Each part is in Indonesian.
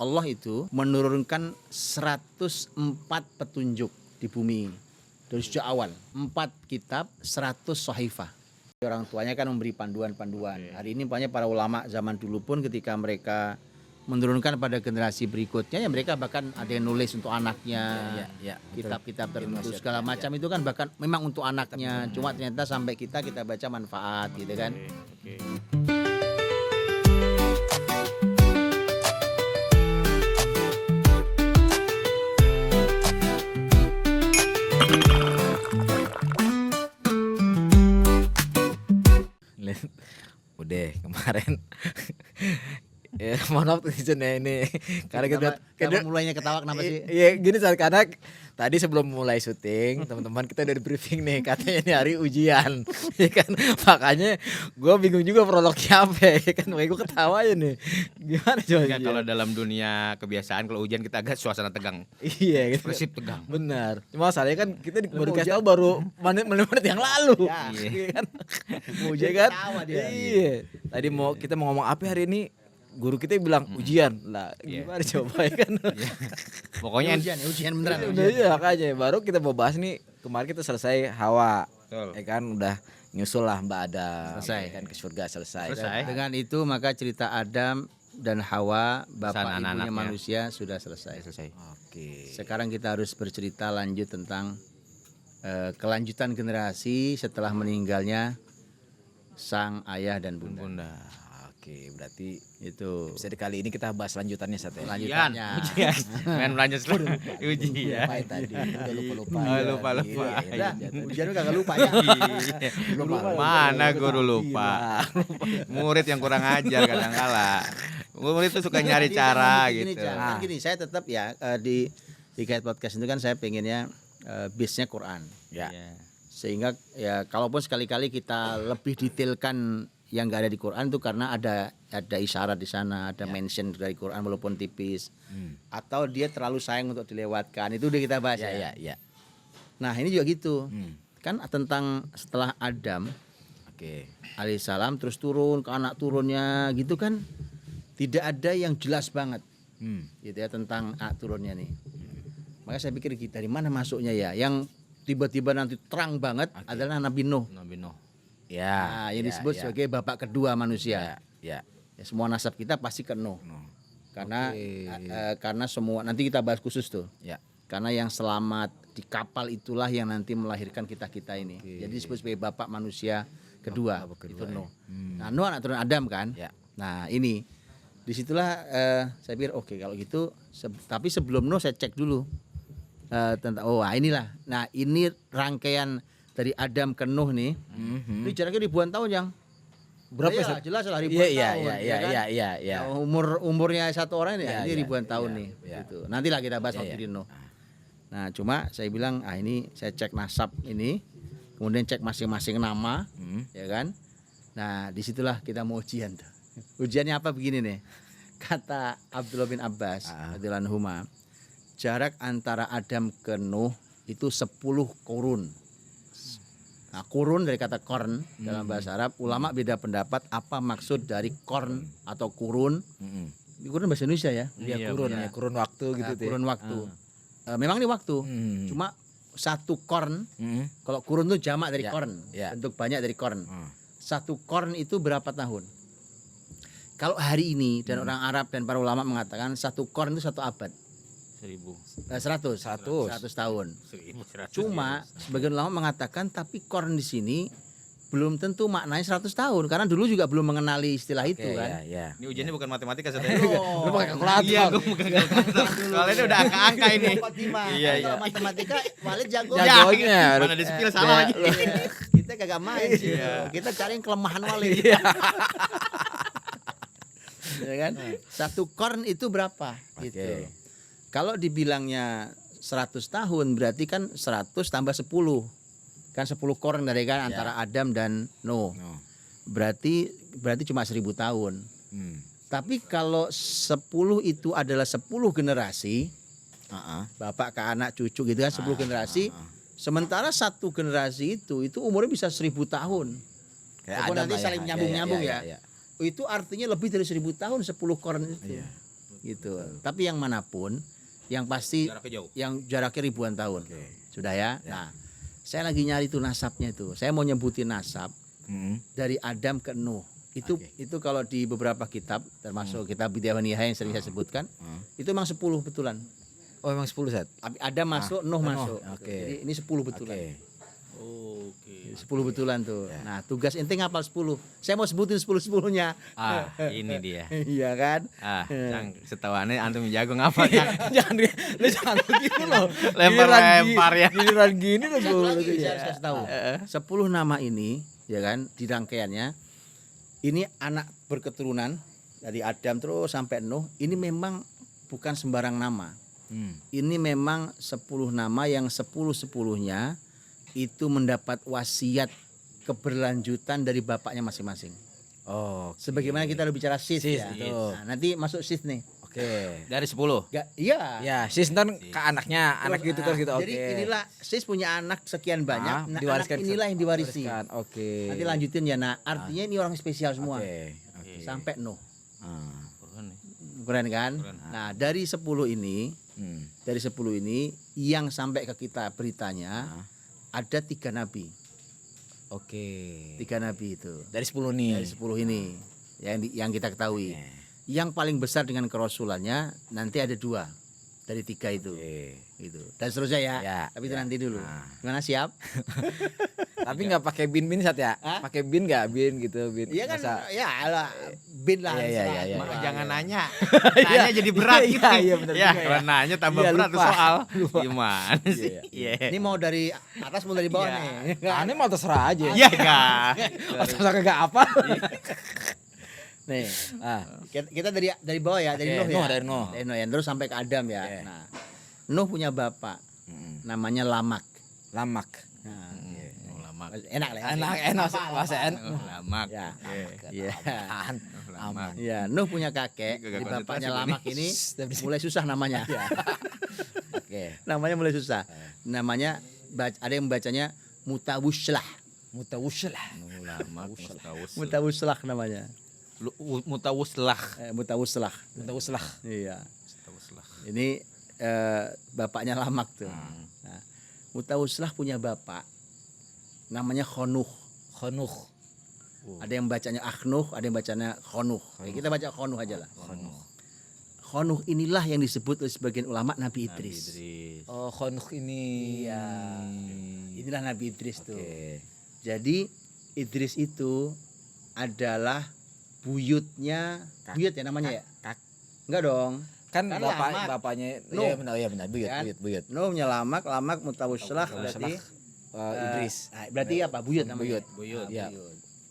Allah itu menurunkan 104 petunjuk di bumi dari sejak awal. 4 kitab, 100 sahifah. Orang tuanya kan memberi panduan-panduan. Hari ini banyak para ulama zaman dulu pun ketika mereka menurunkan pada generasi berikutnya, ya mereka bahkan ada yang nulis untuk anaknya, kitab-kitab tertentu segala macam itu kan bahkan memang untuk anaknya. Cuma ternyata sampai kita baca manfaat gitu kan. Udah kemarin ya mohon maaf ini karena kita mulainya ketawa kenapa sih? Iya gini saat karena tadi sebelum mulai syuting teman-teman kita udah di briefing nih katanya ini hari ujian ya kan, makanya gue bingung juga prolognya apa ya kan, makanya gue ketawa aja nih gimana coba ya, kalau dalam dunia kebiasaan kalau ujian kita agak suasana tegang, iya gitu. ekspresif tegang, benar, cuma masalahnya kan kita baru kasih tahu baru menit yang lalu iya kan, ujian kan dia. Iya tadi kita mau ngomong apa hari ini, guru kita bilang ujian lah, gimana coba ya kan. Pokoknya ujian beneran. Iya makanya baru kita mau bahas nih, kemarin kita selesai Hawa. Betul. Ya kan udah nyusul lah Mbak Adam Selesai. ya kan ke surga selesai. Dengan itu maka cerita Adam dan Hawa, bapak Pesan ibunya anak-anaknya. manusia sudah selesai. Oke. Sekarang kita harus bercerita lanjut tentang kelanjutan generasi setelah meninggalnya sang ayah dan bunda. Bunda. Oke, berarti Itu episode kali ini kita bahas lanjutannya Sat ya. lanjutannya. Ujian. Main lanjut ujian. Lupa ya tadi, udah lupa. Lupa. Udah, ujian lu kagak lupa ya. Mana guru lupa. Murid yang kurang ajar kadang-kala. Murid itu suka nyari cara gitu. Kan gini, saya tetap ya di Hikayat Podcast itu kan saya pengennya base-nya Quran. Ya. Sehingga ya kalaupun sekali-kali kita lebih detailkan yang enggak ada di Quran itu karena ada isyarat di sana, ada mention dari Quran walaupun tipis. Atau dia terlalu sayang untuk dilewatkan. Itu udah kita bahas Ya. Nah, ini juga gitu. Kan tentang setelah Adam Oke. alaihissalam terus turun ke anak turunnya gitu kan tidak ada yang jelas banget. Gitu ya tentang anak turunnya nih. Maka saya pikir dari mana masuknya ya? Yang tiba-tiba nanti terang banget adalah Nabi Nuh. Nabi Nuh. Ya. Nah, yang disebut sebagai bapak kedua manusia. Ya. Ya, semua nasab kita pasti ke Nuh. Karena semua nanti kita bahas khusus tuh. Ya. Karena yang selamat di kapal itulah yang nanti melahirkan kita ini. Jadi disebut sebagai bapak manusia kedua. Itu Nuh. Nah, Nuh anak turun Adam kan. Ya. Nah, ini disitulah saya pikir oke, kalau gitu. Tapi sebelum Nuh saya cek dulu tentang inilah. Nah, ini rangkaian dari Adam ke Nuh nih. Ini jaraknya ribuan tahun yang Berapa ya, jelas lah ribuan tahun. Iya. Umurnya satu orang ini, ini ribuan tahun iya, nih. iya. Gitu. Nantilah kita bahas waktu di Nuh. Nah, cuma saya bilang ini saya cek nasab ini, kemudian cek masing-masing nama, ya kan. Nah, disitulah kita mau ujian tuh. Ujiannya apa begini nih? Kata Abdullah bin Abbas radhiyallahu anhuma, jarak antara Adam ke Nuh itu 10 kurun. Nah, kurun dari kata korn dalam bahasa Arab, ulama beda pendapat apa maksud dari korn atau kurun. Kurun bahasa Indonesia ya. Iya, kurun waktu gitu tuh. Kurun waktu. Memang ini waktu. Cuma satu korn, kalau kurun itu jamak dari korn, bentuk banyak dari korn. Satu korn itu berapa tahun? Kalau hari ini dan orang Arab dan para ulama mengatakan satu korn itu 1 abad. 100 tahun. Cuma sebagian ulama mengatakan tapi korn di sini belum tentu maknanya 100 tahun karena dulu juga belum mengenali istilah itu kan. Ya. Ini ujiannya bukan matematika Lu pakai kalkulator. Iya, gue bukan kalkulator. Soalnya ini udah angka-angka ini. Iya. Kalau matematika Walid jago. Jagonya. Mana di spill salah lagi. Kita kagak main sih. Kita cari yang kelemahan Walid. Ya kan? Satu korn itu berapa? Gitu. Kalau dibilangnya 100 tahun berarti kan 100 tambah 10. Kan 10 korn dari kan antara Adam dan Nuh. Berarti cuma 1000 tahun. Tapi kalau 10 itu adalah 10 generasi, bapak ke anak cucu gitu kan 10 generasi. Sementara satu generasi itu umurnya bisa 1000 tahun. Kayak nanti saling nyambung-nyambung ya. Itu artinya lebih dari 1000 tahun 10 korn itu. gitu. Tapi yang manapun, yang pasti Jaraknya jauh. yang jaraknya ribuan tahun. Sudah ya. Nah, saya lagi nyari tuh nasabnya itu. Saya mau nyebutin nasab dari Adam ke Nuh. Itu kalau di beberapa kitab, termasuk kitab Bidayah wa Nihayah yang sering saya sebutkan, itu memang 10 betulan. Oh emang 10 Sat? Adam masuk, Nuh masuk. Oke. Jadi ini 10 betulan. Oke. 10 betulan tuh. Nah, tugas ente ngapal 10. Saya mau sebutin 10-10-nya. Ini dia. Iya kan? Cang, setahuannya antum jago ngapa Cang? jangan begitu loh. Lempar-lempar ya. Giliran gini loh Satu gue. lagi saya harus kasih tahu. 10 nama ini, ya kan, di rangkaiannya ini anak berketurunan dari Adam terus sampai Nuh. Ini memang bukan sembarang nama. Ini memang 10 nama yang 10-10-nya itu mendapat wasiat keberlanjutan dari bapaknya masing-masing. Oh, Sebagaimana kita udah bicara sis ya. betul. Nah, nanti masuk sis nih. Oke. Dari 10. Iya. Ya, sis ntar ke anaknya, anak gitu terus gitu. Oke. Jadi inilah sis punya anak sekian banyak. Nah, diwariskan anak inilah yang diwarisi. Oke. Nanti lanjutin ya. Nah, artinya ini orang spesial semua. Oke. Sampai Nuh. Ah. Keren kan? Nah, dari 10 ini, dari 10 ini yang sampai ke kita beritanya ada 3 nabi. Oke. 3 nabi itu. Dari 10 nih. Dari 10 ini yang kita ketahui. Yang paling besar dengan kerasulannya nanti ada 2 dari 3 itu. Gitu. Dan seterusnya ya. Tapi itu nanti dulu. Gimana, siap? Tapi nggak pakai bin Sat ya? Pakai bin nggak bin gitu bin? Iya kan? Masa- Ya alah, bin lah. Iya. Jangan nanya. Nanya jadi berat gitu. Iya, bener Ya, juga ya. kalau nanya tambah Iya, berat tuh lupa. soal. Gimana sih? Iya. Iya. Ini mau dari atas mau dari bawah nih. Aneh mau terserah aja. Iya enggak. Terserah kagak apa. Nih, Ah, kita dari bawah ya, dari Oke, Nuh ya. Nuh, dari Nuh. Dari Nuh ya, terus sampai ke Adam ya. Oke. Nah, Nuh punya bapak namanya Lamak. lamak. Nah, Lama. enak lah. ya. Enak bahasa Lama. Ya. Iya. Lama. Iya, Nuh punya kakek, Ini gagal di bapaknya konsentrasi Lamak ini mulai susah namanya. Oke. Namanya mulai susah. Namanya ada yang membacanya Mutawuslah. Mutawuslah. Lama. Mutawuslah namanya. Mutawuslah. Mutawuslah. Mutawuslah. Iya. Mutawuslah. Ini bapaknya Lamak tuh. Nah, Mutawuslah punya bapak namanya Khonuh. Khonuh. Ada yang bacanya Akhnuh, ada yang bacanya Khonuh. Ya, kita baca Khonuh aja lah. Khonuh inilah yang disebut oleh sebagian ulama Nabi Idris. Oh, Khonuh ini. Iya. Inilah Nabi Idris tuh. Oke. Jadi Idris itu adalah buyutnya, buyut ya namanya ya? Enggak dong. Kan Kan bapak Lamak. bapaknya Nuh. iya benar buyut Kan? buyut. Nuhnya Lamak, Lamak Mutawuslah berarti Idris. berarti apa? Buyut namanya. Buyut. Iya.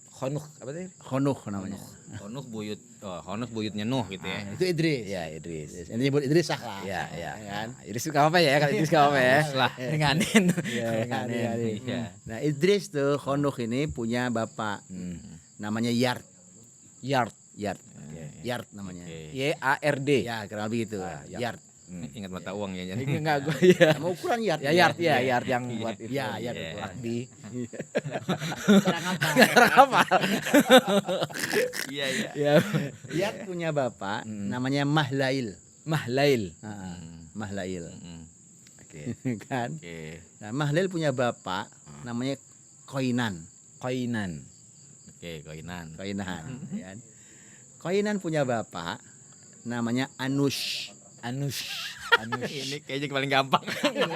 Khonuh apa tadi? Khonuh namanya. Honuh buyut. Oh, Honuh buyutnya Nuh gitu ya. Nah, itu Idris. Iya, Idris. Ini nyebut Idris sah lah. Iya. Kan? Idris enggak apa ya kalau Idris enggak apa ya. Lah. Ringanin. Ringanin. Iya. Nah, Idris tuh Khonuh ini punya bapak namanya Yard. Yard. Yard. Yard namanya. Y A R D. Ya, kurang lebih gitu. Yard. Ingat mata uang ya. Ini enggak gua ya. Nama ukuran Yard. Ya Yard ya, Yard yang buat itu. Ya, Yard. Lakdi. Kurang apa? Apa? Iya, iya. Ya. Yard punya bapak namanya Mahlail. Mahlail. Mahlail. Oke. Kan? Oke. Nah, Mahlail punya bapak namanya Koinan. Koinan. Oke, koinan. Koinan. Ya. Koinan punya bapak namanya Anush. Anush. Ini kayaknya paling gampang.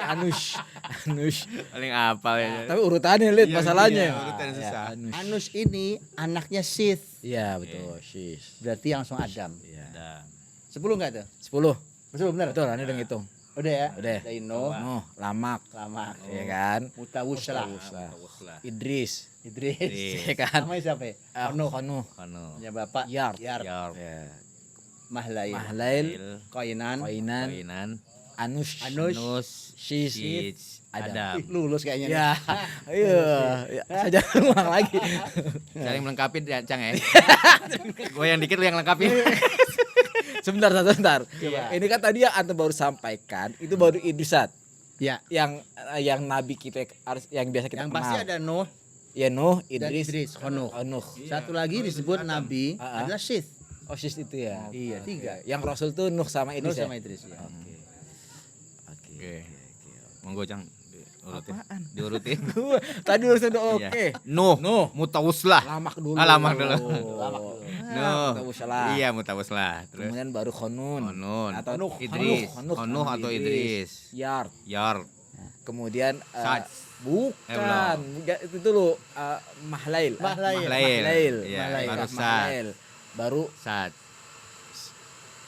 Anush. Paling apal ya. Tapi urutannya lihat Iya, masalahnya. iya, urutan susah. Anush. Anush ini anaknya Sith. Iya, betul. Shish. Berarti langsung Adam. Iya. Ada. 10 enggak tuh? 10. Betul benar? Betul, ini udah ngitung. Udah ya? Udah. Dari Nuh, Nuh, Lamak, Lamak, ya kan? Mutawuslah, Mutawuslah. Idris, Idris. ya kan? Namanya siapa ya? Khonuh. Khonuh, Honuh. Punya bapak Yard. Yard. Yard. ya. Mahlail. Mahlail, Koinan. Koinan, Koinan. Anush, Anush. Nus. Shish, Shits. Adam. Ih, lulus kayaknya. nih. ya, iya, saja ulang lagi. Saling melengkapi ya, Cang ya. Gue yang dikit lu yang lengkapin. Sebentar. Coba. Ini kan tadi yang antum baru sampaikan, itu baru Idrisat. Ya. Yang nabi kita harus yang biasa kita Yang kenal. pasti ada Nuh Ya Nuh, dan Idris, Idris, Khonuh. Khonuh. Satu lagi disebut nabi Ah. adalah Sith. Syith itu ya. Iya, 3. Yang Rasul tuh Nuh sama Nuh Idris ya. sama Idris ya. Oke. Monggo Cang diurutin. Apaan? Diurutin. Gua tadi udah oke. Iya. Nuh, Mutawuslah. Lamak dulu. Lamak dulu. Nuh. Iya, Mutawuslah. Terus Kemudian baru Khonun. Khonun. Atau Idris. Khanuh Khanuh atau Idris. Yard. Yar. Kemudian Sa'd. bukan. Itu dulu Mahlail. Mahlail. Iya, Mahlail. baru Sa'd. Mahlail. Baru Sa'd.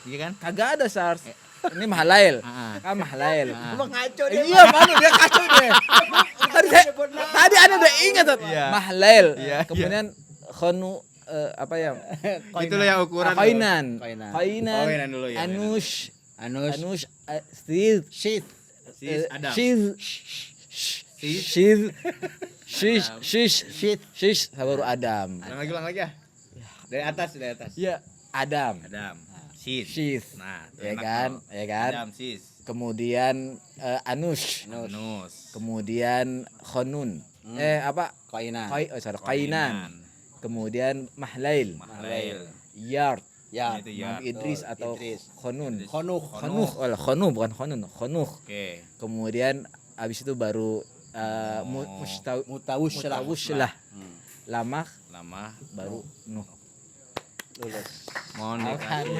Iya kan? kagak ada SARS. Ini Mahlail. Heeh. Kan Mahlail. Cuma ngaco dia. Iya, mana dia kacau deh. Tadi Anda udah ingat tuh. Iya. Mahlail. Iya, Kemudian Khonu apa ya? Itu loh yang ukuran. Qainan. Qainan dulu ya. Anush. Anus, Steve. Syith. Sis Adam. Shish baru Adam. Ulang lagi ya. Dari atas. Ya, Adam. Adam. Sis. Shith. Nah, Ya enak kan? tuh. Ya kan? Adam Sis. Kemudian Anush. Nus. Kemudian Khonun. Apa? Qainan. Qainan. Kemudian Mahlail. Mahlail. Yard. Ya. Itu ya. Idris Betul, atau Idris. Khonun. Khanuh. Khonuh bukan Khonun. Khonuh. Oke. Kemudian abis itu baru Mutawuslah. Lamak Lama baru Nuh. Lulus. mohon dikasih.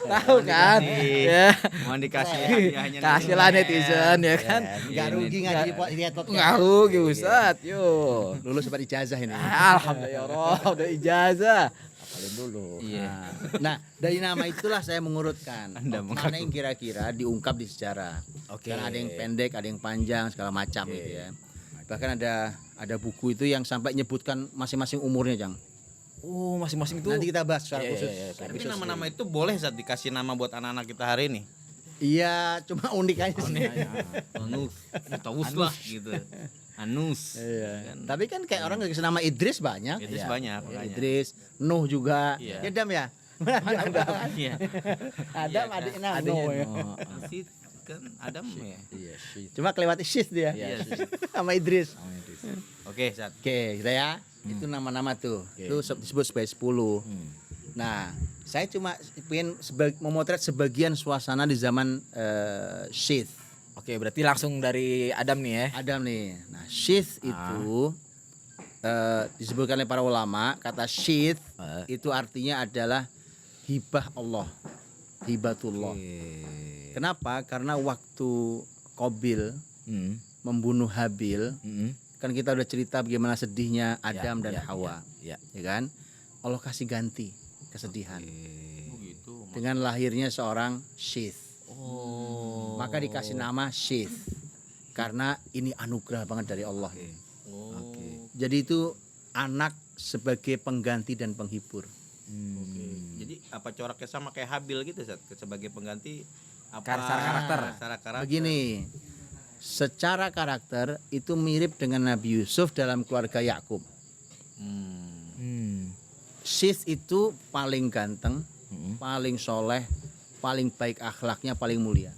Tahu kan? Ya. Mohon dikasih hadiahnya. Kasihlah netizen ya kan. Enggak rugi ngaji lihat podcast. Nggak rugi Ustaz. Yo. Lulus dapat ijazah ini. Alhamdulillah ya Allah, udah ijazah. Apalin dulu. Iya. Nah, dari nama itulah saya mengurutkan Anda mana yang kira-kira diungkap di sejarah. Oke. Karena ada yang pendek, ada yang panjang, segala macam gitu ya. Bahkan ada buku itu yang sampai nyebutkan masing-masing umurnya, Jang. Oh, masing-masing itu. Nanti kita bahas secara Iya, khusus. iya, iya. Tapi nama-nama itu boleh saat dikasih nama buat anak-anak kita hari ini. Iya, cuma unik aja sih. Anus, Mutawus lah gitu. Anus. Iya. Tapi kan kayak orang ngasih nama Idris banyak. Idris Iya. banyak Ya, makanya. Idris, Nuh juga. Iya. Ya Adam ya. Iya. Adam Iya, adiknya Adanya Nuh ya. Nuh. Sid kan Adam ya. Iya, shit. Cuma kelewati Syith dia. Iya. Sama Idris. Oke, Sat. Oke, kita ya. Itu nama-nama tuh. Oke. Itu disebut sebagai 10. Nah, saya cuma ingin memotret sebagian suasana di zaman Syith. Oke, berarti langsung dari Adam nih ya. Adam nih. Nah, Syith itu disebutkan oleh para ulama, kata Syith itu artinya adalah hibah Allah. Hibatullah. Kenapa? Karena waktu Qabil membunuh Habil, kan kita udah cerita bagaimana sedihnya Adam dan Hawa, ya. ya kan? Allah kasih ganti kesedihan Oh gitu. dengan lahirnya seorang Syith. Oh. Maka dikasih nama Syith karena ini anugerah banget dari Allah. Oh. Jadi itu anak sebagai pengganti dan penghibur. Oke. Jadi apa coraknya sama kayak Habil gitu, Sat? Sebagai pengganti apa? Secara karakter. Secara karakter. Begini, secara karakter itu mirip dengan Nabi Yusuf dalam keluarga Yakub. Syith itu paling ganteng, paling soleh, paling baik akhlaknya, paling mulia.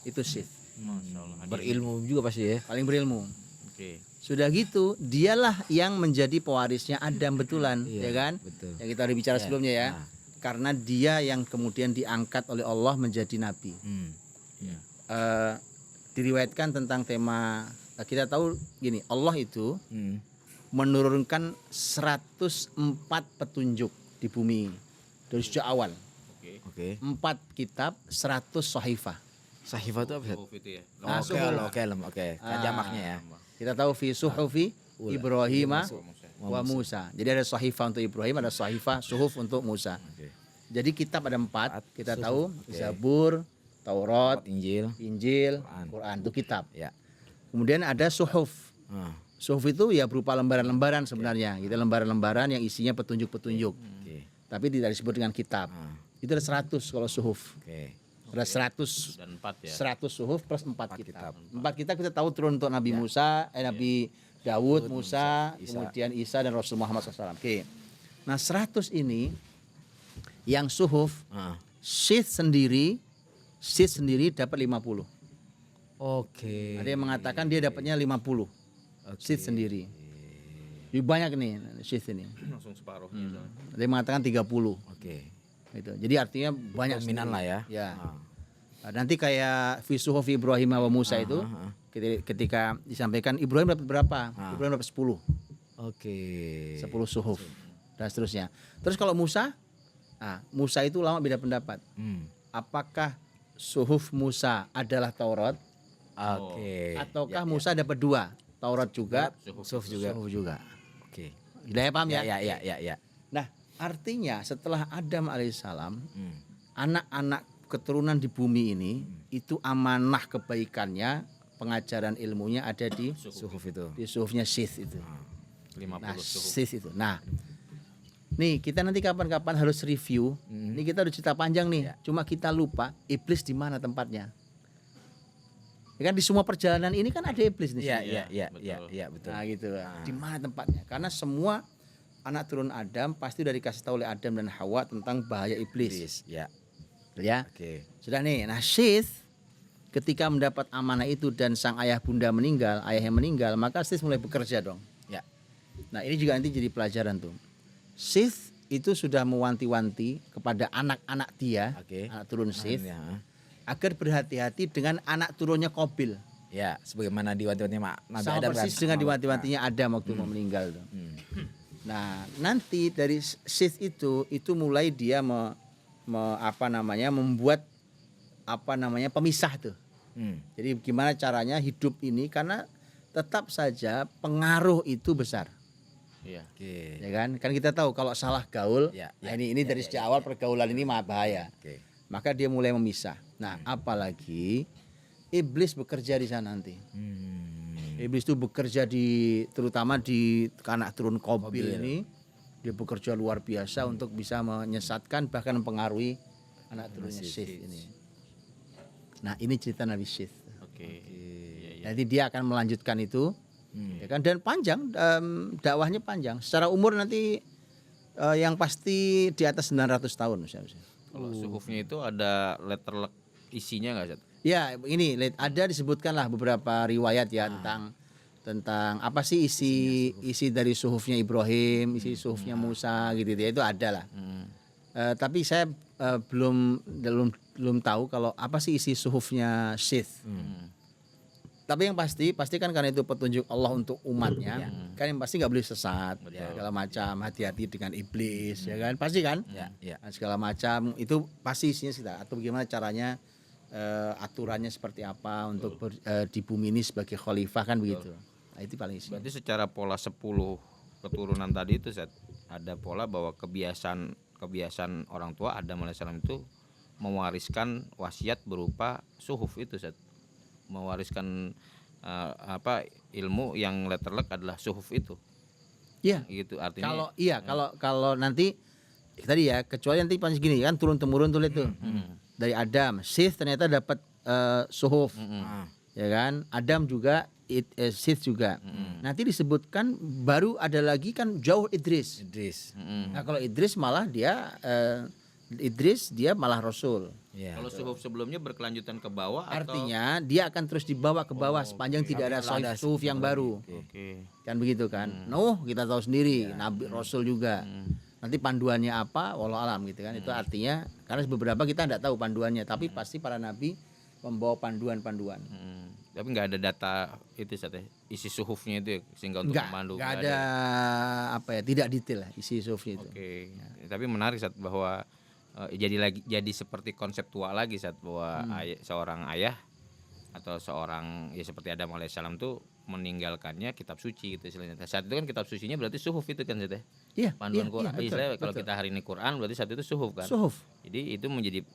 Itu Syith. Masya Allah. Berilmu juga pasti ya. Paling berilmu. Oke. Sudah gitu, dialah yang menjadi pewarisnya Adam betulan, Iya, ya kan? betul. Yang kita udah bicara sebelumnya ya. Nah. Karena dia yang kemudian diangkat oleh Allah menjadi nabi. Iya. Diriwayatkan tentang tema, kita tahu gini, Allah itu menurunkan 104 petunjuk di bumi dari sejak awal. Oke. Oke. 4 kitab, 100 sahifah. Sahifah itu apa? Ustaz? Oh, itu ya. Nah, Oke, suhuf. oke. Kan jamaknya ya. Kita tahu fi suhufi Ibrahim Musa. wa Musa. Jadi ada sahifah untuk Ibrahim, ada sahifah suhuf untuk Musa. Oke. Jadi kitab ada 4, kita suhuf. tahu Oke. Zabur, Taurat, Injil. Injil, Quran. Quran itu kitab. Ya. Kemudian ada suhuf. Ah, Suhuf itu ya berupa lembaran-lembaran sebenarnya. Gitu, lembaran-lembaran yang isinya petunjuk-petunjuk. Oke. Tapi tidak disebut dengan kitab. Ah, Itu ada 100 kalau suhuf. Oke. Ada 100 Dan 4 ya. 100 suhuf plus 4 kitab. kitab. 4 kitab kita tahu turun untuk Nabi Musa, Nabi Dawud, Musa, Isa. kemudian Isa dan Rasul Muhammad SAW. Oke. Nah 100 ini yang suhuf, Ah. Syith sendiri dapat 50. Oke. Ada yang mengatakan dia dapatnya 50. Syith sendiri. Lebih banyak nih Syith ini. Langsung separuhnya. soalnya. Ada yang mengatakan 30. Oke. Gitu. Jadi artinya banyak dominan lah ya. Ya. Ah. Nanti kayak fi suhuf Ibrahim wa Musa itu ketika disampaikan Ibrahim dapat berapa? Ibrahim dapat 10. Oke. 10 suhuf dan seterusnya. Terus kalau Musa, Musa itu ulama beda pendapat. Apakah suhuf Musa adalah Taurat Oke. ataukah Musa dapat 2? Taurat juga, Suhuf juga. suhuf juga. Oke. Udah ya, paham ya? Ya. Nah, artinya setelah Adam alaihissalam, anak-anak keturunan di bumi ini itu amanah kebaikannya, pengajaran ilmunya ada di Suhuf itu. di suhufnya Sith itu. 50 Nah, suhuf. Sith itu. Nah, nih kita nanti kapan-kapan harus review. Ini kita udah cerita panjang nih. Cuma kita lupa iblis di mana tempatnya. Ya kan di semua perjalanan ini kan ada iblis nih. Iya, betul. Nah, gitu. Di mana tempatnya? Karena semua anak turun Adam pasti udah dikasih tahu oleh Adam dan Hawa tentang bahaya iblis. Ya. Ya. Oke. Sudah nih. Nah, Sith ketika mendapat amanah itu dan sang ayah bunda meninggal, ayahnya meninggal, maka Sith mulai bekerja dong. Ya. Nah, ini juga nanti jadi pelajaran tuh. Sith itu sudah mewanti-wanti kepada anak-anak dia, Oke. anak turun Sith, Ya. agar berhati-hati dengan anak turunnya Qabil. Ya, sebagaimana diwanti-wantinya Nabi Sama Adam persis kan? dengan diwanti-wantinya Adam waktu mau meninggal tuh. Nah, nanti dari Sith itu mulai dia membuat pemisah tuh. Jadi gimana caranya hidup ini, karena tetap saja pengaruh itu besar. Iya. Oke. Ya kan? Kan kita tahu kalau salah gaul, Ya, nah ya, ini dari sejak awal pergaulan ini mah bahaya. Oke. Maka dia mulai memisah. Nah, apalagi iblis bekerja di sana nanti. Iblis itu bekerja terutama di anak turun Qabil ini. Dia bekerja luar biasa untuk bisa menyesatkan bahkan mempengaruhi anak turunnya Sith ini. Nah, ini cerita Nabi Sith. Oke. Nanti dia akan melanjutkan itu. Ya kan, dan panjang, dakwahnya panjang. Secara umur nanti yang pasti di atas 900 tahun misalnya. Kalau suhufnya itu ada letterlek isinya nggak, Zat? Ya, ini ada disebutkan lah beberapa riwayat ya tentang apa sih isi dari suhufnya Ibrahim, isi suhufnya Musa gitu ya, itu ada lah. Tapi saya belum tahu kalau apa sih isi suhufnya Sith. Tapi yang pasti kan karena itu petunjuk Allah untuk umatnya, kan yang pasti nggak boleh sesat, segala macam, hati-hati dengan iblis, ya kan, pasti kan, Nah, segala macam itu pasti isinya kita, atau bagaimana caranya, aturannya seperti apa untuk di bumi ini sebagai khalifah kan begitu. Nah, itu paling isinya. Berarti secara pola 10 keturunan tadi itu, Zat, ada pola bahwa kebiasaan orang tua Adam alaihissalam itu mewariskan wasiat berupa suhuf itu, Zat. Mewariskan ilmu yang letterlek adalah suhuf itu. Iya. Gitu artinya. Kalau nanti tadi ya, kecuali nanti pas gini kan turun temurun tuh itu. Dari Adam, Sith ternyata dapat suhuf. Ya kan? Adam juga Sith juga. Nanti disebutkan baru ada lagi kan jauh Idris. Nah, kalau Idris malah dia malah rasul. Ya. Kalau suhuf sebelumnya berkelanjutan ke bawah Artinya dia akan terus dibawa ke bawah sepanjang tidak ada suhuf yang baru. Oke. Kan begitu kan. Nuh kita tahu sendiri, Nabi Rasul juga. Nanti panduannya apa, wallahu alam gitu kan. Itu artinya karena beberapa kita tidak tahu panduannya, tapi pasti para nabi membawa panduan-panduan. Tapi nggak ada data itu, Zat, ya? Isi suhufnya itu ya, sehingga untuk memandu. Enggak ada tidak detail lah isi suhufnya itu. Oke. Tapi menarik, Zat, bahwa jadi seperti konsep tua lagi, Zat, bahwa seorang ayah atau seorang ya seperti Adam alaihissalam tuh meninggalkannya kitab suci gitu istilahnya. Saat itu kan kitab sucinya berarti suhuf itu kan, Zat, ya? Iya, Panduan Quran. betul, Istilahnya kalau betul. kita hari ini Quran berarti saat itu suhuf kan. Suhuf. Jadi itu menjadi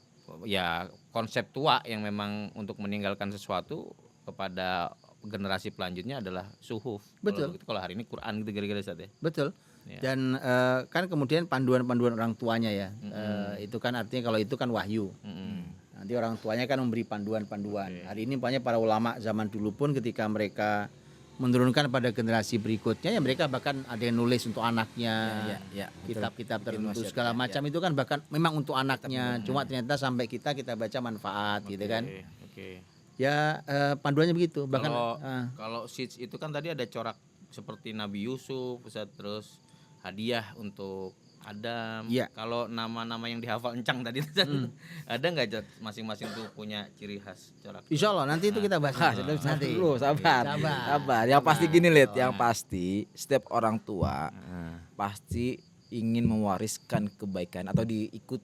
ya konsep tua yang memang untuk meninggalkan sesuatu kepada generasi pelanjutnya adalah suhuf. Betul. Kalau hari ini Quran gitu gara-gara, Zat, ya. Betul. Ya. Dan kan kemudian panduan-panduan orang tuanya ya. Itu kan artinya kalau itu kan wahyu. Nanti orang tuanya kan memberi panduan-panduan. Hari ini banyak para ulama zaman dulu pun ketika mereka menurunkan pada generasi berikutnya ya mereka bahkan ada yang nulis untuk anaknya. Kitab-kitab tertentu segala macam itu kan bahkan memang untuk anaknya. Cuma ternyata sampai kita baca manfaat gitu kan. Oke. Ya panduannya begitu. Bahkan Kalau seeds itu kan tadi ada corak seperti Nabi Yusuf, Ustaz, terus hadiah untuk Adam. Iya. Kalau nama-nama yang dihafal encang tadi ada nggak Jod? Masing-masing tuh punya ciri khas corak. Insya Allah nanti itu kita bahas. Nanti. Dulu sabar. Sabar. Sabar. Yang pasti gini Lid, yang pasti setiap orang tua pasti ingin mewariskan kebaikan atau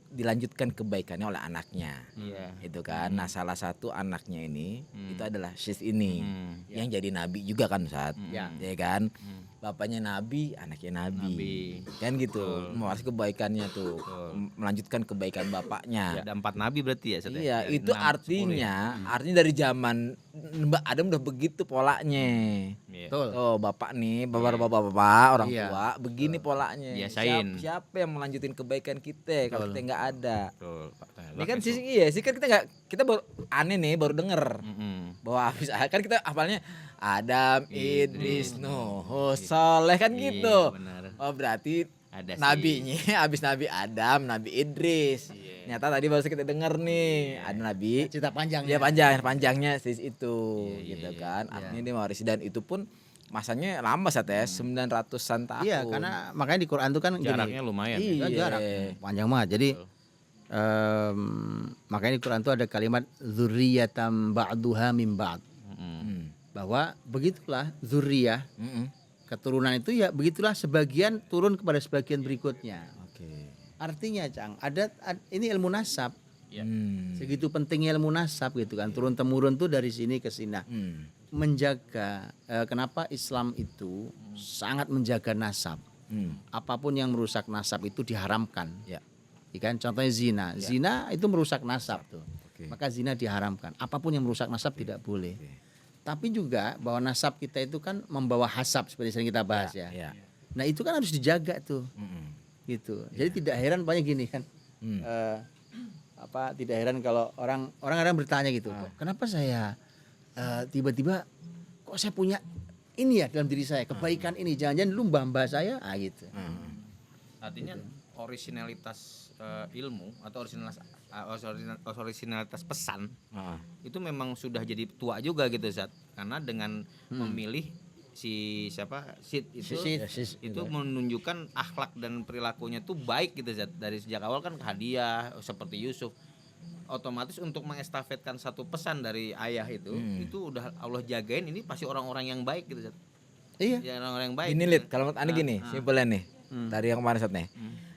dilanjutkan kebaikannya oleh anaknya. Iya. Itu kan. Nah, salah satu anaknya ini itu adalah Sis ini yang jadi nabi juga kan Ustaz. Ya kan? Bapaknya nabi, anaknya nabi. Kan gitu. Mewariskan kebaikannya tuh. Melanjutkan kebaikan bapaknya. Ada 4 nabi berarti ya? Ustaz, ya? Iya, itu 6, 10 ya? artinya dari zaman Mbak Adam udah begitu polanya. Iya. Betul. Oh, bapak nih, bapak-bapak orang Iya. tua, begini polanya. Biasain. Siapa yang melanjutin kebaikan kita kalau kita nggak ada? Betul, Pak. Ini kan sih kan kita baru aneh nih baru denger bahwa habis kan kita hafalnya Adam, Idris, Nuh, Soleh kan Iya, gitu. benar. Oh berarti Ada sih. nabinya habis Nabi Adam, Nabi Idris. Iya. Nyata tadi baru kita denger nih ada Nabi. Cerita panjang. Dia panjangnya itu Iya, gitu iya, kan. Artinya dia mewarisi dan itu pun masanya lama Sat ya, 900-an tahun. Iya, karena makanya di Quran itu kan Jaraknya gini. lumayan. Iya. Kan jarak panjang banget. Jadi makanya di Quran itu ada kalimat dzurriyyatam ba'duha min ba'd. Bahwa begitulah zuriyah, keturunan itu ya begitulah sebagian turun kepada sebagian berikutnya. Oke. Artinya Cang, ini ilmu nasab. Iya. Segitu pentingnya ilmu nasab gitu kan. Turun temurun tuh dari sini ke sini. Nah, menjaga kenapa Islam itu sangat menjaga nasab. Apapun yang merusak nasab itu diharamkan. Ya. Kan contohnya zina. Zina itu merusak nasab tuh. Oke. Maka zina diharamkan. Apapun yang merusak nasab tidak boleh. Tapi juga bahwa nasab kita itu kan membawa hasab seperti sering kita bahas ya. Ya. Nah, itu kan harus dijaga tuh. Gitu. Jadi tidak heran banyak gini kan. Tidak heran kalau orang kadang bertanya gitu. Kenapa saya tiba-tiba kok saya punya ini ya dalam diri saya, kebaikan ini, jangan-jangan lu mbah saya, gitu. Artinya originalitas ilmu atau originalitas pesan itu memang sudah jadi tua juga gitu Zat. Karena dengan memilih Sid itu menunjukkan akhlak dan perilakunya tuh baik gitu Zat. Dari sejak awal kan hadiah seperti Yusuf. Otomatis untuk mengestafetkan satu pesan dari ayah itu udah Allah jagain, ini pasti orang-orang yang baik gitu Zat. Iya. Ya, orang-orang yang baik. Gini Lid, kalau menurut Anda gini, simpelnya nih. Dari yang kemarin Sat nih.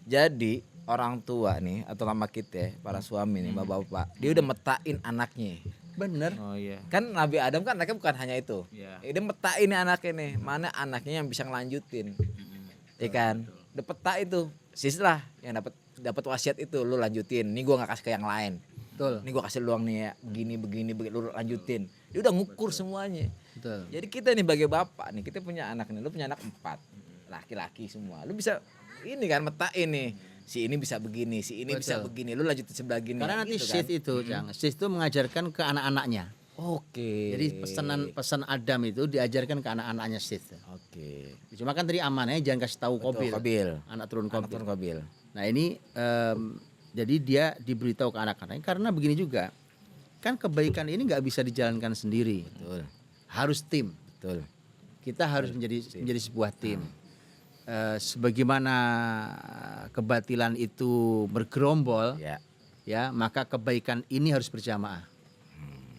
Jadi orang tua nih atau lama kita para suami nih, bapak-bapak, dia udah metain anaknya. Bener. Oh iya. Kan Nabi Adam kan anaknya bukan hanya itu. Iya. Dia metain nih anaknya nih, mana anaknya yang bisa ngelanjutin. Iya kan? Udah peta itu. Sis lah yang dapat wasiat itu, lu lanjutin. Nih gua enggak kasih ke yang lain. Betul. Nih gua kasih luang nih ya, begini lu lanjutin. Dia udah ngukur semuanya. Betul. Jadi kita nih sebagai bapak nih, kita punya anak nih, lu punya anak 4. Laki-laki semua. Lu bisa ini kan metain nih. Si ini bisa begini, si ini bisa begini. Lu lanjutin sebelah gini. Karena nanti gitu Sid kan? itu, Sid itu mengajarkan ke anak-anaknya. Oke. Jadi pesan Adam itu diajarkan ke anak-anaknya Sid. Oke. Cuma kan tadi amanahnya jangan kasih tahu Qabil. Qabil. Anak turun Anak Qabil. turun Qabil. Nah, ini jadi dia diberitahu ke anak-anaknya karena begini juga. Kan kebaikan ini nggak bisa dijalankan sendiri. Betul. Harus tim. Betul. Kita harus menjadi sebuah tim. Sebagaimana kebatilan itu bergerombol, ya maka kebaikan ini harus berjamaah.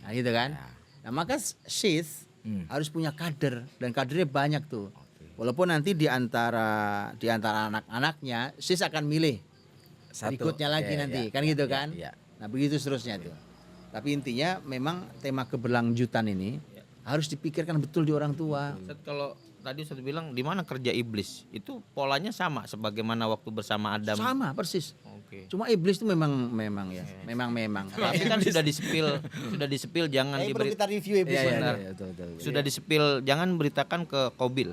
Nah, gitu kan? Nah, maka Sis harus punya kader dan kadernya banyak tuh. Walaupun nanti di antara anak-anaknya Sis akan milih berikutnya lagi nanti, kan gitu kan? Nah, begitu seterusnya tuh. Tapi intinya memang tema keberlanjutan ini harus dipikirkan betul di orang tua. Kalau tadi Ustaz bilang di mana kerja iblis, itu polanya sama sebagaimana waktu bersama Adam. Sama persis. Oke. Cuma iblis itu memang ya, memang. Tapi kan sudah disepil jangan perlu kita review iblis. Benar. Sudah disepil jangan beritakan ke Qabil.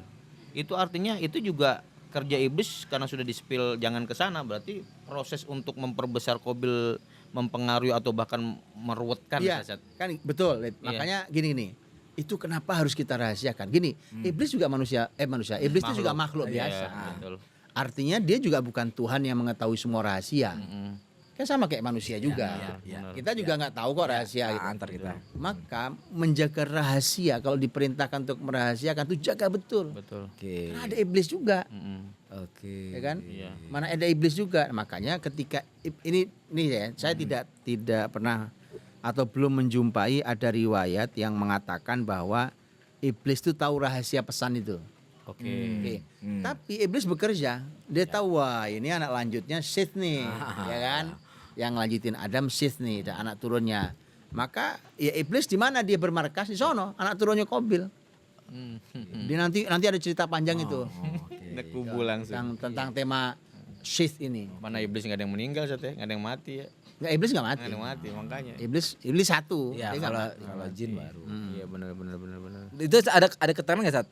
Itu artinya itu juga kerja iblis karena sudah disepil jangan ke sana, berarti proses untuk memperbesar Qabil mempengaruhi atau bahkan meruwetkan. Iya, kan betul. Makanya gini. Itu kenapa harus kita rahasiakan? Gini, iblis juga manusia. Iblis itu juga makhluk biasa. Betul. Artinya dia juga bukan Tuhan yang mengetahui semua rahasia. Kan sama kayak manusia juga. Kita juga nggak tahu kok rahasia gitu. Antar kita. Maka menjaga rahasia, kalau diperintahkan untuk merahasiakan itu jaga betul. Betul. Oke. Karena ada iblis juga. Oke. ya kan? Iya. Mana ada iblis juga. Makanya ketika ini ya, saya tidak pernah atau belum menjumpai ada riwayat yang mengatakan bahwa iblis itu tahu rahasia pesan itu. Oke. Oke. Tapi iblis bekerja, dia tahu wah ini anak lanjutnya Sith nih, ya kan? Yang lanjutin Adam Sith nih, dan anak turunnya. Maka ya iblis di mana dia bermarkas di sono, anak turunnya Qabil. Dia nanti ada cerita panjang itu Nek kubu langsung. tentang tema Sith ini. Mana iblis nggak ada yang meninggal Sat ya, nggak ada yang mati ya. Nggak, iblis nggak mati. Nggak ada yang mati makanya. Iblis satu. Ya Dia nggak kalau mati. kalau jin baru. Iya benar. Itu ada keterangan nggak Sat?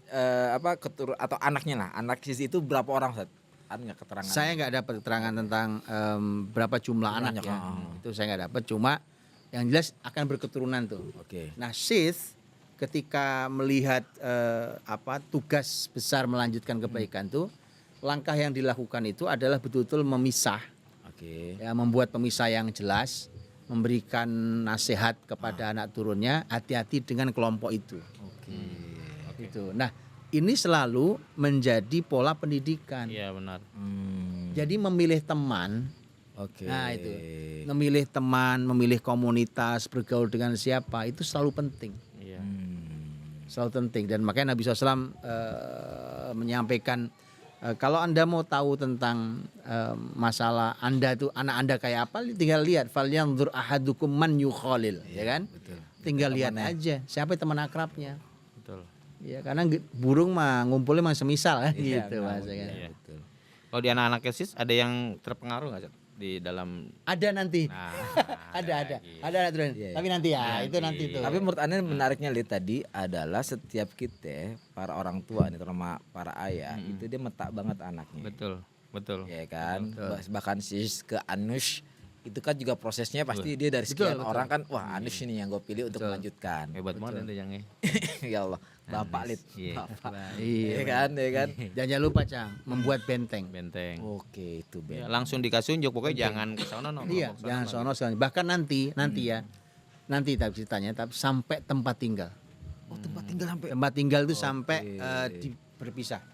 Atau anaknya lah, anak Sis itu berapa orang Sat? Ada nggak keterangan? Saya nggak dapat keterangan tentang berapa jumlah anak Jumlahnya, ya. Itu saya nggak dapat. Cuma yang jelas akan berketurunan tuh. Oke. Nah, Sith ketika melihat tugas besar melanjutkan kebaikan tuh, langkah yang dilakukan itu adalah betul-betul memisah, Oke. ya, membuat pemisah yang jelas, memberikan nasihat kepada anak turunnya, hati-hati dengan kelompok itu. Oke. Gitu. Nah, ini selalu menjadi pola pendidikan. Iya benar. Jadi memilih teman. Oke. Nah itu, memilih teman, memilih komunitas, bergaul dengan siapa itu selalu penting, Iya. selalu penting. Dan makanya Nabi SAW menyampaikan kalau Anda mau tahu tentang masalah Anda tuh anak Anda kayak apa, tinggal lihat falyanzur ahadukum man yukhalil, ya kan? Betul. Tinggal lihat aja siapa teman akrabnya. Betul. Ya karena burung mah ngumpulnya mah semisal kan Iya, gitu benar, bahasanya. Iya. Betul. Kalau di anak-anak Sis ada yang terpengaruh nggak Sat? Di dalam Ada nanti. nah, ada lagi. anak turun. Iya, iya. Tapi nanti ya, itu nanti tuh. Tapi menurut Anda menariknya Lid tadi adalah setiap kita para orang tua nih terutama para ayah itu dia metak banget anaknya. Betul. Ya kan? Bahkan Sis ke Anush itu kan juga prosesnya pasti dia dari sekian orang kan wah Anush ini yang gue pilih untuk melanjutkan. Hebat banget itu yang Ya Allah, Bapak Lid. Iya. Bapak. Iya. Ya kan, ya kan? Dan jangan lupa Cang, membuat benteng. Benteng. Oke, itu Ya, Ben. langsung dikasih unjuk pokoknya jangan ke sono no. Iya, jangan sono sekali. Bahkan nanti ya. Nanti tapi ceritanya tapi sampai tempat tinggal. Oh, tempat tinggal sampai Tempat tinggal itu sampai berpisah.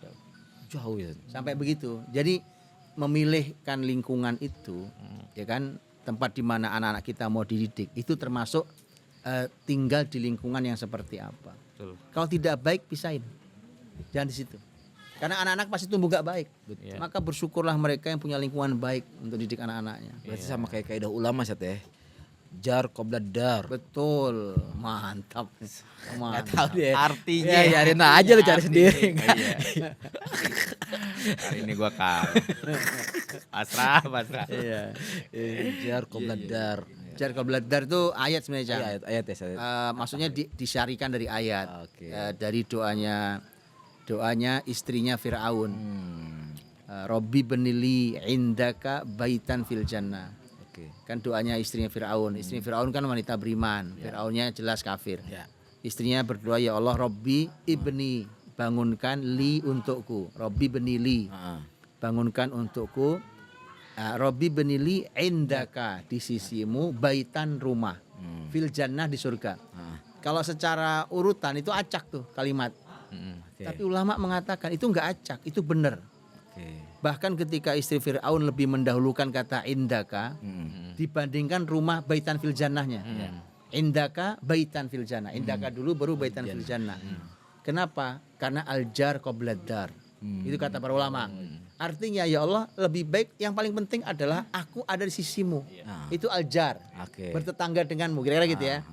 jauh ya. Sampai begitu. Jadi memilihkan lingkungan itu, ya kan, tempat di mana anak-anak kita mau dididik, itu termasuk tinggal di lingkungan yang seperti apa. Betul. Kalau tidak baik pisahin. Jangan di situ. Karena anak-anak pasti tumbuh gak baik. Iya. Maka bersyukurlah mereka yang punya lingkungan baik untuk didik anak-anaknya. Berarti sama kayak kaidah ulama Sat ya. Jar qoblad dar. Betul, mantap. Enggak tahu deh. Artinya. Ya, yarin aja lu cari sendiri. Iya. Hari ini gua kalah. Pasrah. Iya. Jar qoblad dar. Jar qabladar itu ayat sebenarnya. Cang. Iya, ayat ya Sat. Maksudnya disyarikan dari ayat. Oke. Dari doanya istrinya Firaun. Robbi benili indaka baitan fil jannah. Oke. Kan doanya istrinya Firaun. Istrinya Firaun kan wanita beriman. Firaunnya jelas kafir. Ya. Istrinya berdoa, ya Allah Robbi ibni, bangunkan li untukku. Robbi benili, Heeh. bangunkan untukku. Robbi benili indaka, di sisimu, baitan rumah. Fil jannah, di surga. Kalau secara urutan itu acak tuh kalimat. Oke. Tapi ulama mengatakan itu enggak acak, itu benar. Oke. Bahkan ketika istri Fir'aun lebih mendahulukan kata indaka dibandingkan rumah baitan fil jannahnya. Indaka baitan fil jannah. Indaka dulu baru baitan fil jannah. Kenapa? Karena aljar qoblad dar. Itu kata para ulama. Artinya ya Allah lebih baik, yang paling penting adalah aku ada di sisimu. Itu aljar. Oke. Bertetangga denganmu, kira-kira gitu ya.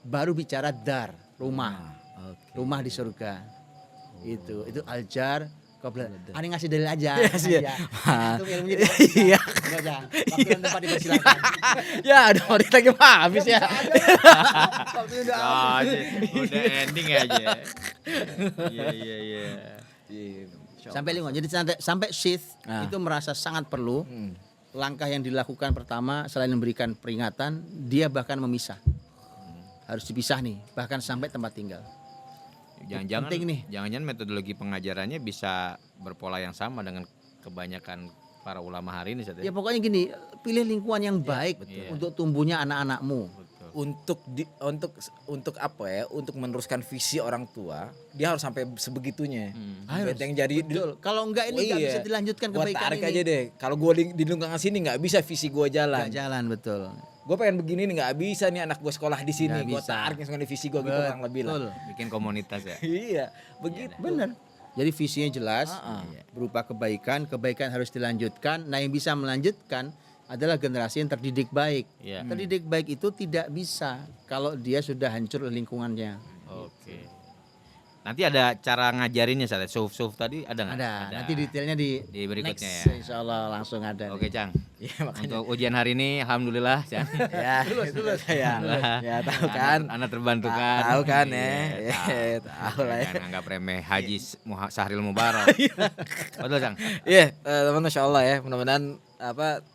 Baru bicara dar, rumah. Oke. Rumah di surga. Itu aljar qoblad. Ani ngasih dalil aja. Iya. Itu ilmunya. Iya. Enggak, Jang. Waktu dan tempat dipersilakan. Ya, ada menit lagi mah habis ya. Waktunya udah Ah, habis. udah ending aja. Iya. Sampai lingkungan. Jadi sampai Sith itu merasa sangat perlu. Langkah yang dilakukan pertama selain memberikan peringatan, dia bahkan memisah. Harus dipisah nih, bahkan sampai tempat tinggal. Jangan-jangan Penting nih. Jangan-jangan metodologi pengajarannya bisa berpola yang sama dengan kebanyakan para ulama hari ini Sat, Ya pokoknya gini, pilih lingkungan yang baik betul. untuk tumbuhnya anak-anakmu. Betul. untuk apa ya? Untuk meneruskan visi orang tua, dia harus sampai sebegitunya. Harus. Yang jadi Betul. Kalau enggak ini nggak bisa dilanjutkan Gua kebaikan tarik ini. aja deh. Kalau gue di lingkungan sini nggak bisa visi gue jalan. Nggak jalan betul. Gue pengen begini nih, nggak bisa nih anak gue sekolah di sini. Nggak Gue bisa. tarik semuanya visi gue gitu kurang lebih lah. Betul. Bikin komunitas ya. Iya, begitu. Benar. Jadi visinya jelas, berupa kebaikan, kebaikan harus dilanjutkan. Nah, yang bisa melanjutkan adalah generasi yang terdidik baik. Iya. Terdidik baik itu tidak bisa kalau dia sudah hancur lingkungannya. Oke. Nanti ada cara ngajarinnya Sat. Suf tadi ada nggak? Ada. Nanti detailnya di berikutnya next, ya. Insya Allah langsung ada. Oke, Cang. Iya, makanya. Untuk ujian hari ini alhamdulillah, Cang. Ya, ya tahu kan. Anak terbantu kan. Tahu kan ya. Iya, Tahu lah ya. Jangan anggap remeh Haji Sahril Mubarak. Betul, Cang. Iya, teman-teman Masya Allah ya. Mudah-mudahan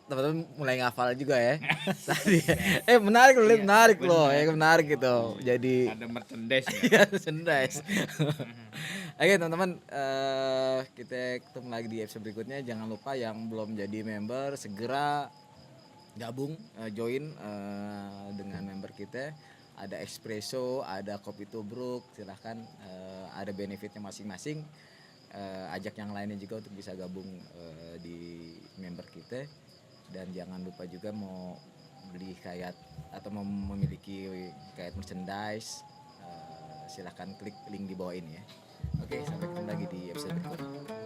teman-teman mulai ngafal juga ya. Tadi. Menarik loh, menarik loh. Ya menarik gitu. Jadi Ada merchandise ya. ya merchandise. Oke teman-teman, kita ketemu lagi di episode berikutnya. Jangan lupa yang belum jadi member segera gabung, join dengan member kita. Ada espresso, ada kopi tubruk, silahkan, ada benefitnya masing-masing. Ajak yang lainnya juga untuk bisa gabung di member kita. Dan jangan lupa juga mau beli kayak atau mau memiliki kayak merchandise, silahkan klik link di bawah ini ya. Oke, sampai ketemu lagi di episode berikutnya.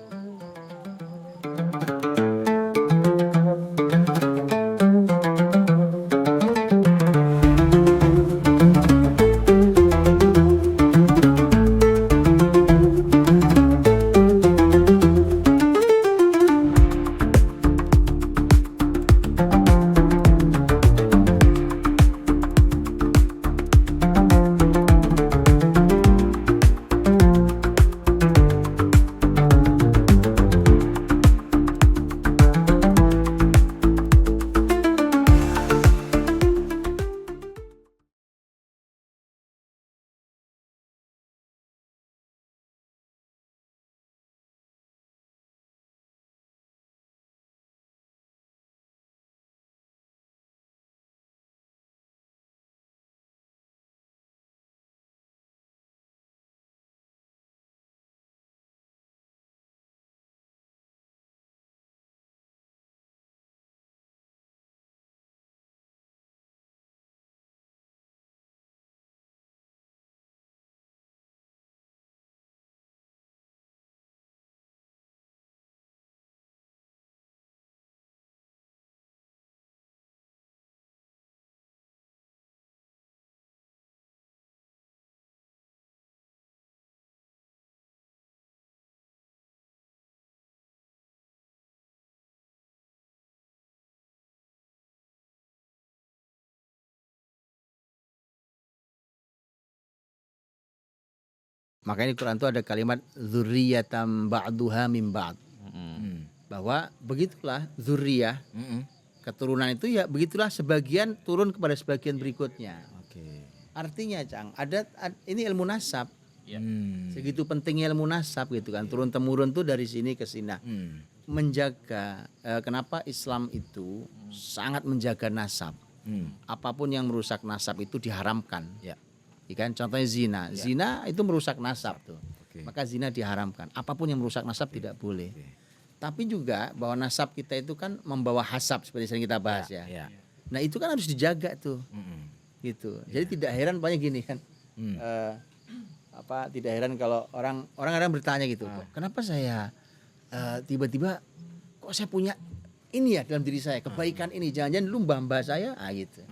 Makanya di Quran itu ada kalimat dzurriyyatan ba'duha min ba'd. Bahwa begitulah dzurriyah, keturunan itu ya begitulah sebagian turun kepada sebagian berikutnya. Oke. Artinya, Cang, ini ilmu nasab. Ya. Segitu pentingnya ilmu nasab gitu kan. Turun temurun tuh dari sini ke sini. Menjaga kenapa Islam itu sangat menjaga nasab. Apapun yang merusak nasab itu diharamkan. Ya. Kan contohnya zina. Zina itu merusak nasab tuh. Oke. Maka zina diharamkan. Apapun yang merusak nasab tidak boleh. Tapi juga bahwa nasab kita itu kan membawa hasab seperti sering kita bahas ya. Ya. Nah, itu kan harus dijaga tuh. Gitu. Jadi tidak heran banyak gini kan. Tidak heran kalau orang kadang bertanya gitu. Kenapa saya tiba-tiba kok saya punya ini ya dalam diri saya, kebaikan ini, jangan-jangan dulu mbah-mbah saya gitu.